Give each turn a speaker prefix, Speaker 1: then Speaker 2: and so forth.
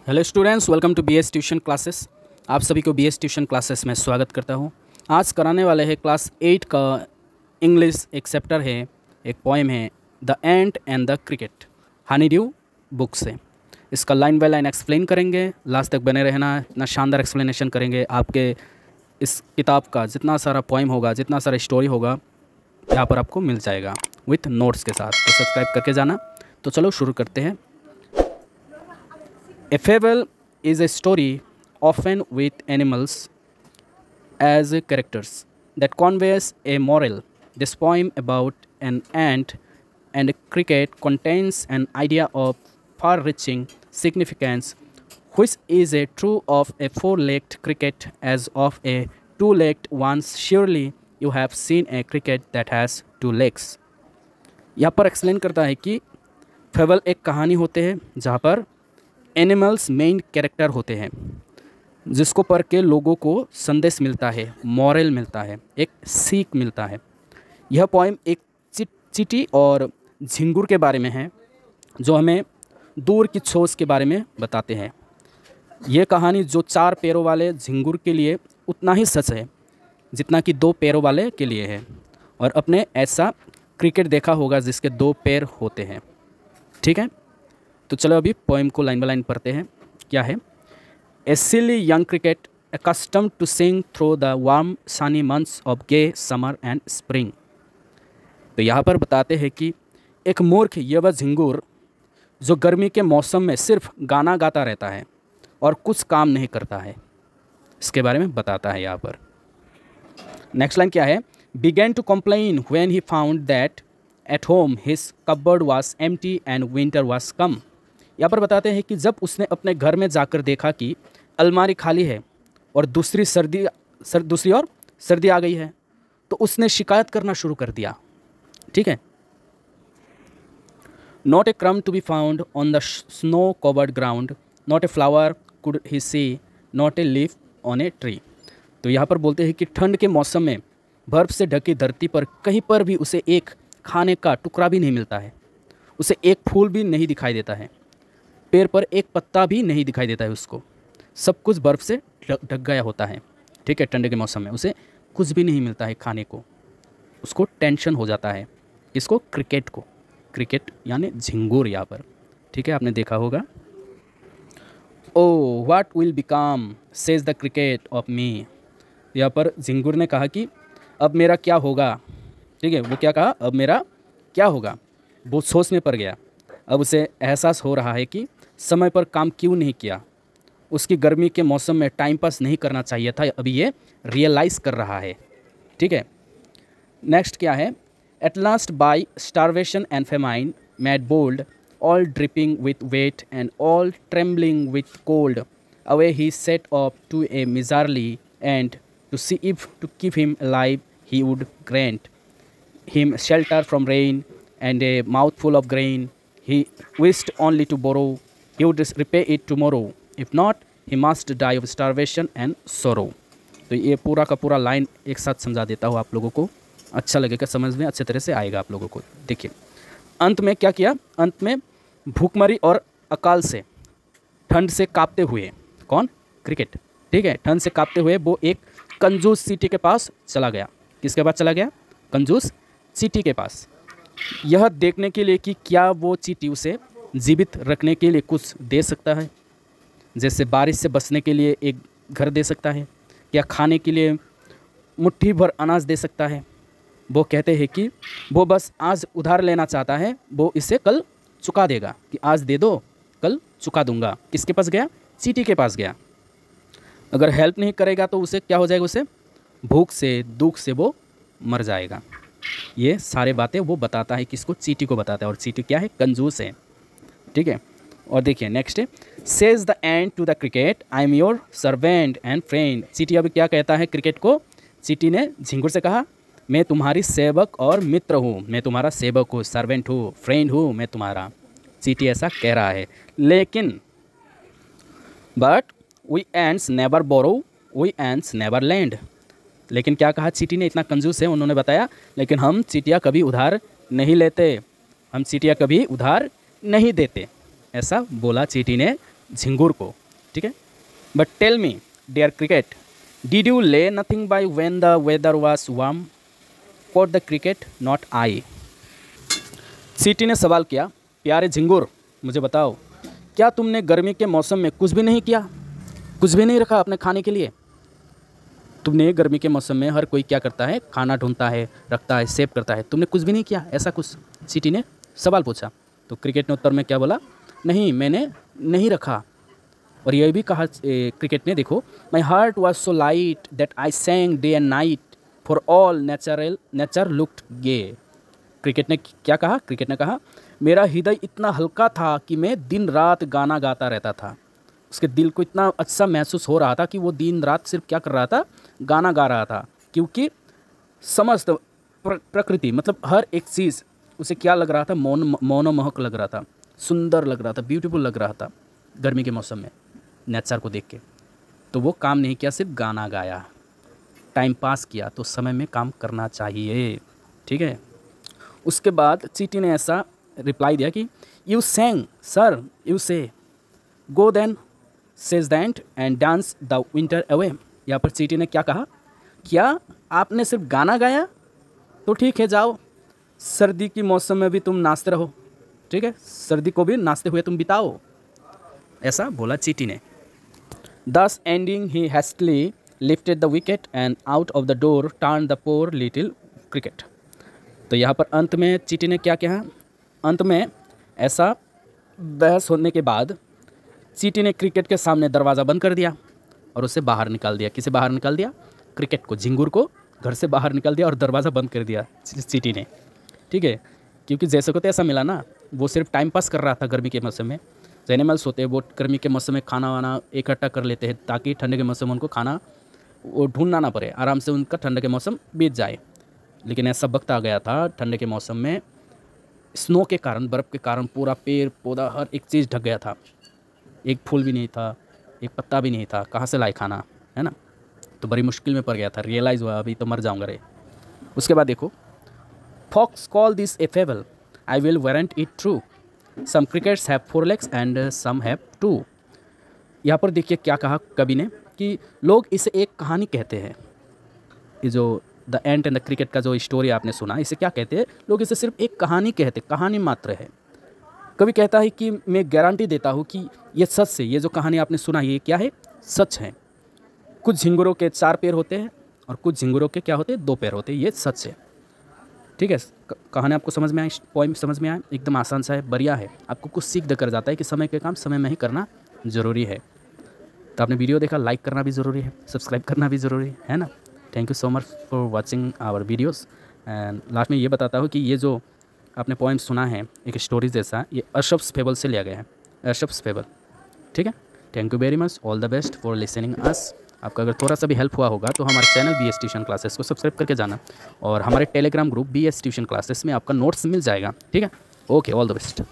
Speaker 1: Hello students, welcome to BS tuition classes. आप सभी को बीएस ट्यूशन क्लासेस में स्वागत करता हूं। आज कराने वाले हैं क्लास 8 का इंग्लिश एक चैप्टर है, एक पोएम है the ant and the cricket, Honey due book से। इसका लाइन बाय लाइन एक्सप्लेन करेंगे, लास्ट तक बने रहना। इतना शानदार एक्सप्लेनेशन करेंगे, आपके इस किताब का जितना सारा पोएम होगा, जितना सारा स्टोरी होगा, यहाँ पर आपको मिल जाएगा विथ नोट्स के साथ। तो सब्सक्राइब करके जाना। तो चलो शुरू करते हैं। A fable is a story, often with animals as characters, that conveys a moral. This poem about an ant and a cricket contains an idea of far-reaching significance, which is a true of a four-legged cricket as of a two-legged one. Surely you have seen a cricket that has two legs. यहाँ पर explain करता है कि fable एक कहानी होते हैं जहाँ पर एनिमल्स मेन कैरेक्टर होते हैं, जिसको पढ़ के लोगों को संदेश मिलता है, मॉरल मिलता है, एक सीख मिलता है। यह पोएम एक चींटी और झिंगुर के बारे में है, जो हमें दूर की सोच के बारे में बताते हैं। यह कहानी जो 4 पैरों वाले झिंगुर के लिए उतना ही सच है जितना कि 2 पैरों वाले के लिए है। और अपने ऐसा क्रिकेट देखा होगा जिसके 2 पैर होते हैं। ठीक है, तो चलो अभी पोएम को लाइन बाय लाइन पढ़ते हैं। क्या है? A silly young cricket accustomed to sing through the warm sunny months of gay summer and spring। तो यहाँ पर बताते हैं कि एक मूर्ख युवा झिंगुर जो गर्मी के मौसम में सिर्फ गाना गाता रहता है और कुछ काम नहीं करता है, इसके बारे में बताता है यहाँ पर। नेक्स्ट लाइन क्या है? began to complain when he found that at home his cupboard was empty and winter was come। यहाँ पर बताते हैं कि जब उसने अपने घर में जाकर देखा कि अलमारी खाली है और दूसरी ओर सर्दी आ गई है, तो उसने शिकायत करना शुरू कर दिया। ठीक है। Not a crumb to be found on the snow covered ground, not a flower could he see, not a leaf on a tree. तो यहाँ पर बोलते हैं कि ठंड के मौसम में बर्फ़ से ढकी धरती पर कहीं पर भी उसे एक खाने का टुकड़ा भी नहीं मिलता है, उसे एक फूल भी नहीं दिखाई देता है, पेड़ पर एक पत्ता भी नहीं दिखाई देता है, उसको सब कुछ बर्फ़ से ढक गया होता है। ठीक है, ठंड के मौसम में उसे कुछ भी नहीं मिलता है खाने को, उसको टेंशन हो जाता है। इसको क्रिकेट को, क्रिकेट यानी झिंगुर यहाँ पर। ठीक है, आपने देखा होगा। Oh what will become says the cricket of me. यहाँ पर झिंगुर ने कहा कि अब मेरा क्या होगा। ठीक है, वो क्या कहा? अब मेरा क्या होगा। वो सोच में पड़ गया। अब उसे एहसास हो रहा है कि समय पर काम क्यों नहीं किया, उसकी गर्मी के मौसम में टाइम पास नहीं करना चाहिए था, अभी ये रियलाइज़ कर रहा है। ठीक है। नेक्स्ट क्या है? At last by starvation and famine made bold, all dripping with wet and all trembling with cold, away he set up to a miserly and to see if to keep him alive he would grant him shelter from rain and a mouthful of grain he wished only to borrow, he would repay it tomorrow, if not he must die of starvation and sorrow। तो ये पूरा का पूरा line एक साथ समझा देता हूँ आप लोगों को, अच्छा लगेगा, समझ में अच्छे तरह से आएगा आप लोगों को। देखिए अंत में क्या किया? अंत में भूखमरी और अकाल से, ठंड से कांपते हुए, कौन? क्रिकेट। ठीक है, ठंड से कांपते हुए वो एक कंजूस चींटी के पास चला गया। किसके पास चला गया? कंजूस चींटी के पास, यह देखने के लिए कि क्या वो चींटी उसे जीवित रखने के लिए कुछ दे सकता है, जैसे बारिश से बचने के लिए एक घर दे सकता है, या खाने के लिए मुट्ठी भर अनाज दे सकता है। वो कहते हैं कि वो बस आज उधार लेना चाहता है, वो इसे कल चुका देगा, कि आज दे दो कल चुका दूंगा। किसके पास गया? चींटी के पास गया। अगर हेल्प नहीं करेगा तो उसे क्या हो जाएगा? उसे भूख से, दुख से वो मर जाएगा। ये सारे बातें वो बताता है, किसको? चींटी को बताता है। और चींटी क्या है? कंजूस है। ठीक है। और देखिए नेक्स्ट है, says the ant to the cricket, I am your servant and friend. चींटी अभी क्या कहता है क्रिकेट को? चींटी ने झिंगुर से कहा, मैं तुम्हारी सेवक और मित्र हूँ, मैं तुम्हारा सेवक हूँ, सर्वेंट हूँ, फ्रेंड हूँ मैं तुम्हारा। चींटी ऐसा कह रहा है। लेकिन but we ants never borrow, we ants never lend. लेकिन क्या कहा चींटी ने? इतना कंजूस है, उन्होंने बताया, लेकिन हम चींटियाँ कभी उधार नहीं लेते, हम चींटियाँ कभी उधार नहीं देते। ऐसा बोला चींटी ने झिंगुर को, ठीक है। But tell me dear cricket, did you lay nothing by when the weather was warm? Quoth the cricket, not I. चींटी ने सवाल किया, प्यारे झिंगुर मुझे बताओ, क्या तुमने गर्मी के मौसम में कुछ भी नहीं किया, कुछ भी नहीं रखा अपने खाने के लिए? तुमने गर्मी के मौसम में हर कोई क्या करता है, खाना ढूंढता है, रखता है, सेव करता है, तुमने कुछ भी नहीं किया ऐसा कुछ? चींटी ने सवाल पूछा। तो क्रिकेट ने उत्तर में क्या बोला, नहीं मैंने नहीं रखा। और यह भी कहा क्रिकेट ने, देखो, my heart was so light that I sang day and night for all nature looked gay. Cricket ने क्या कहा? क्रिकेट ने कहा, मेरा हृदय इतना हल्का था कि मैं दिन रात गाना गाता रहता था। उसके दिल को इतना अच्छा महसूस हो रहा था कि वो दिन रात सिर्फ क्या कर रहा था, गाना गा रहा था, क्योंकि समस्त प्रकृति मतलब हर एक चीज़ उसे क्या लग रहा था, मनोमोहक लग रहा था, सुंदर लग रहा था, ब्यूटीफुल लग रहा था गर्मी के मौसम में नेचर को देख के। तो वो काम नहीं किया, सिर्फ गाना गाया, टाइम पास किया। तो समय में काम करना चाहिए, ठीक है। उसके बाद चींटी ने ऐसा रिप्लाई दिया कि you Seng sir, you say go then says that and dance the winter away. यहाँ पर चींटी ने क्या कहा, क्या आपने सिर्फ गाना गाया? तो ठीक है, जाओ सर्दी की मौसम में भी तुम नाचते रहो, ठीक है, सर्दी को भी नाचते हुए तुम बिताओ, ऐसा बोला चींटी ने। Thus ending he hastily lifted the wicket and out of the door turn the poor little cricket. तो यहाँ पर अंत में चींटी ने क्या कहा, अंत में ऐसा बहस होने के बाद चींटी ने क्रिकेट के सामने दरवाज़ा बंद कर दिया और उसे बाहर निकाल दिया। किसे बाहर निकाल दिया? क्रिकेट को, झिंगुर को घर से बाहर निकाल दिया और दरवाज़ा बंद कर दिया चींटी ने, ठीक है। क्योंकि जैसे को तैसा मिला ना, वो सिर्फ टाइम पास कर रहा था गर्मी के मौसम में। जो एनिमल्स होते हैं वो गर्मी के मौसम में खाना वाना इकट्ठा कर लेते हैं ताकि ठंडे के मौसम में उनको खाना वो ढूंढना ना पड़े, आराम से उनका ठंडे के मौसम बीत जाए। लेकिन ऐसा वक्त आ गया था ठंडे के मौसम में, स्नो के कारण, बर्फ़ के कारण पूरा पेड़ पौधा हर एक चीज़ ढक गया था, एक फूल भी नहीं था, एक पत्ता भी नहीं था, कहाँ से लाए खाना, है ना। तो बड़ी मुश्किल में पड़ गया था, रियलाइज़ हुआ अभी तो मर जाऊंगा रे। उसके बाद देखो, folks call this a fable, I will warrant it true, some crickets have 4 legs and some have 2। यहाँ पर देखिए क्या कहा कवि ने कि लोग इसे एक कहानी कहते हैं। ये जो the ant and the cricket का जो स्टोरी आपने सुना, इसे क्या कहते हैं लोग? इसे सिर्फ एक कहानी कहते, कहानी मात्र है। कवि कहता है कि मैं गारंटी देता हूँ कि ये सच से, ये जो कहानी आपने सुना ये क्या है, सच है। कुछ झिंगुरों के 4 पैर होते हैं और कुछ झिंगुरों के क्या होते हैं, 2 पैर होते हैं, ये सच है, ठीक है। कहानी आपको समझ में आई, पोइम समझ में आया, एकदम आसान सा है, बढ़िया है, आपको कुछ सीख देकर जाता है कि समय के काम समय में ही करना ज़रूरी है। तो आपने वीडियो देखा, लाइक करना भी ज़रूरी है, सब्सक्राइब करना भी ज़रूरी है ना। Thank you so much for watching our videos. And last में ये बताता हूँ कि ये जो आपने पोइम सुना है एक स्टोरी जैसा, ये अशफ्स फेबल से लिया गया है, अशफ्स फेबल, ठीक है। Thank you very much, all the best for listening अस। आपका अगर थोड़ा सा भी हेल्प हुआ होगा तो हमारे चैनल BS ट्यूशन क्लासेस को सब्सक्राइब करके जाना, और हमारे Telegram group BS tuition classes में आपका नोट्स मिल जाएगा, ठीक है। Okay, all the best.